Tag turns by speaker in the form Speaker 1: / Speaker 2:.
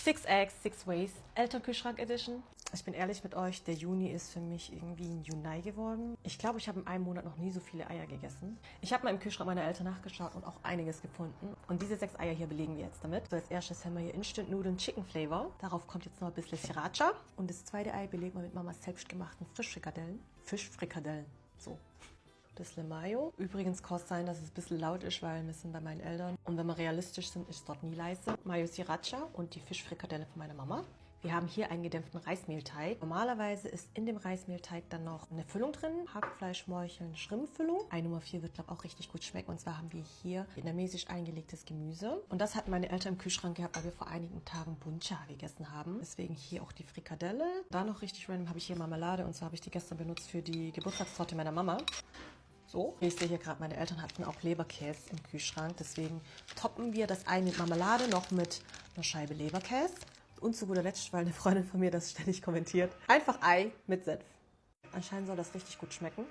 Speaker 1: Six Eggs, Six Ways, Elternkühlschrank Edition. Ich bin ehrlich mit euch, der Juni ist für mich irgendwie ein Juni geworden. Ich glaube, ich habe in einem Monat noch nie so viele Eier gegessen. Ich habe mal im Kühlschrank meiner Eltern nachgeschaut und auch einiges gefunden. Und diese 6 Eier hier belegen wir jetzt damit. So, als erstes haben wir hier Instant Nudeln Chicken Flavor. Darauf kommt jetzt noch ein bisschen Sriracha. Und das zweite Ei belegen wir mit Mamas selbstgemachten Fischfrikadellen. Fischfrikadellen, so. Das Le Mayo. Übrigens kann es sein, dass es ein bisschen laut ist, weil wir sind bei meinen Eltern. Und wenn wir realistisch sind, ist es dort nie leise. Mayo Sriracha und die Fischfrikadelle von meiner Mama. Wir haben hier einen gedämpften Reismehlteig. Normalerweise ist in dem Reismehlteig dann noch eine Füllung drin. Hackfleisch, Morcheln, Schrimpfüllung. Ei Nummer 4 wird, glaube ich, auch richtig gut schmecken. Und zwar haben wir hier vietnamesisch eingelegtes Gemüse. Und das hatten meine Eltern im Kühlschrank gehabt, weil wir vor einigen Tagen Bún Chả gegessen haben. Deswegen hier auch die Frikadelle. Da noch richtig random habe ich hier Marmelade. Und zwar habe ich die gestern benutzt für die Geburtstagstorte meiner Mama. So. Ich sehe hier gerade, meine Eltern hatten auch Leberkäse im Kühlschrank. Deswegen toppen wir das Ei mit Marmelade noch mit einer Scheibe Leberkäse. Und zu guter Letzt, weil eine Freundin von mir das ständig kommentiert, einfach Ei mit Senf. Anscheinend soll das richtig gut schmecken.